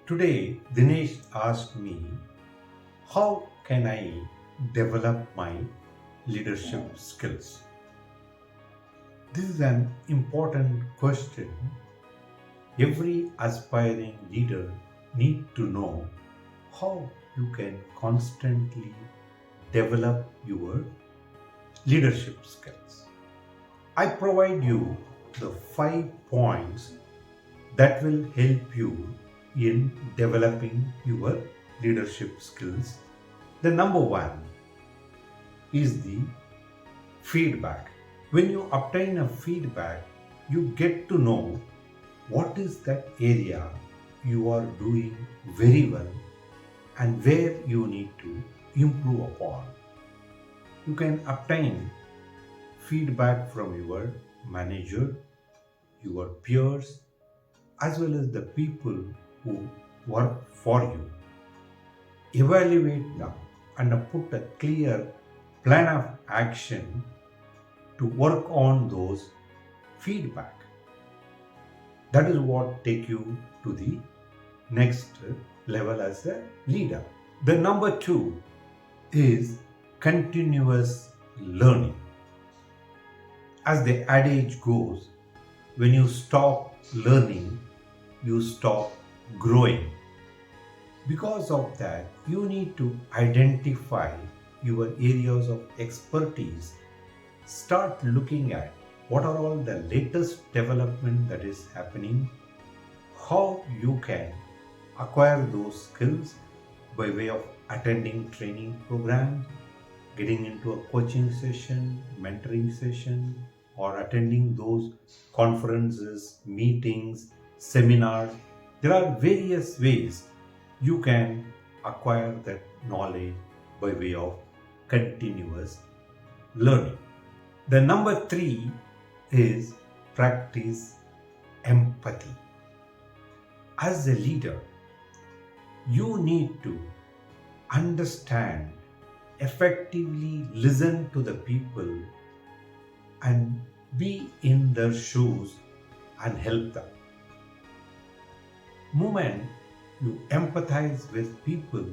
Today, Dinesh asked me, how can I develop my leadership skills? This is an important question. Every aspiring leader needs to know how you can constantly develop your leadership skills. I provide you the 5 points that will help you in developing your leadership skills. The number one is the feedback. When you obtain a feedback, you get to know what is that area you are doing very well and where you need to improve upon. You can obtain feedback from your manager, your peers, as well as the people who work for you. Evaluate them and put a clear plan of action to work on those feedback. That is what take you to the next level as a leader. The number two is continuous learning. As the adage goes, when you stop learning, you stop growing. Because of that, you need to identify your areas of expertise. Start looking at what are all the latest development that is happening, how you can acquire those skills by way of attending training programs, getting into a coaching session, mentoring session, or attending those conferences, meetings, seminars. There are various ways you can acquire that knowledge by way of continuous learning. The number three is practice empathy. As a leader, you need to understand, effectively listen to the people and be in their shoes and help them. Moment you empathize with people,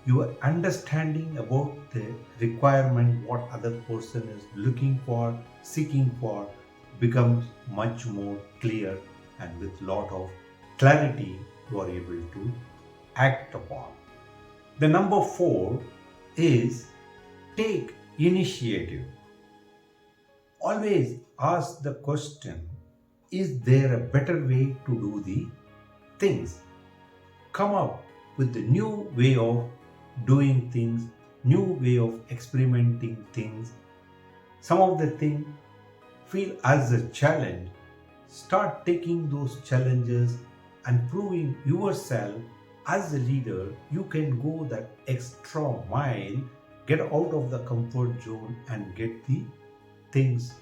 your understanding about the requirement, what other person is looking for, seeking for, becomes much more clear, and with lot of clarity you are able to act upon. The number four is take initiative. Always ask the question, is there a better way to do the things? Come up with the new way of doing things, new way of experimenting things. Some of the things feel as a challenge. Start taking those challenges and proving yourself as a leader. You can go that extra mile, get out of the comfort zone and get the things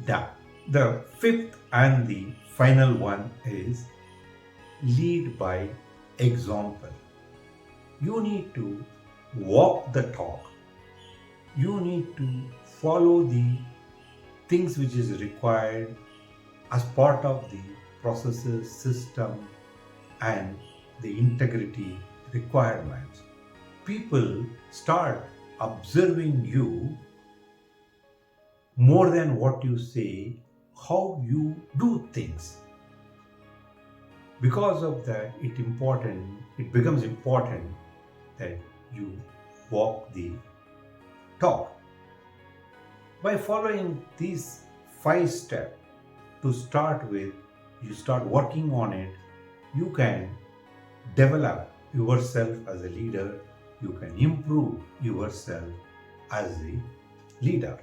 done. The fifth and the final one is lead by example. You need to walk the talk. You need to follow the things which is required as part of the processes, system, and the integrity requirements. People start observing you more than what you say, how you do things. Because of that, it becomes important that you walk the talk. By following these 5 steps to start with, you start working on it, you can develop yourself as a leader, you can improve yourself as a leader.